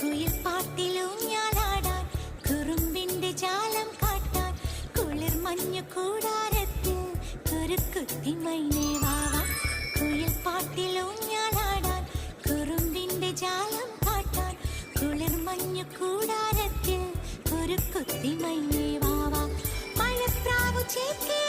കുയിൽ പാട്ടിലൂഞ്ഞാലാടാൻ കുറുമ്പിന്റെ ജാലം കാട്ടാൻ കുളിർ മഞ്ഞു കൂടാരത്തിൽ കുരുക്കുത്തി മൈനേ വാവാ. കുയിൽ പാട്ടിലൂഞ്ഞാലാടാൻ കുറുമ്പിന്റെ ജാലം കാട്ടാൻ കുളിർ മഞ്ഞു കൂടാരത്തിൽ കുരുക്കുത്തി മൈനേ വാവാ. മഴപ്രാവു ചേക്കേ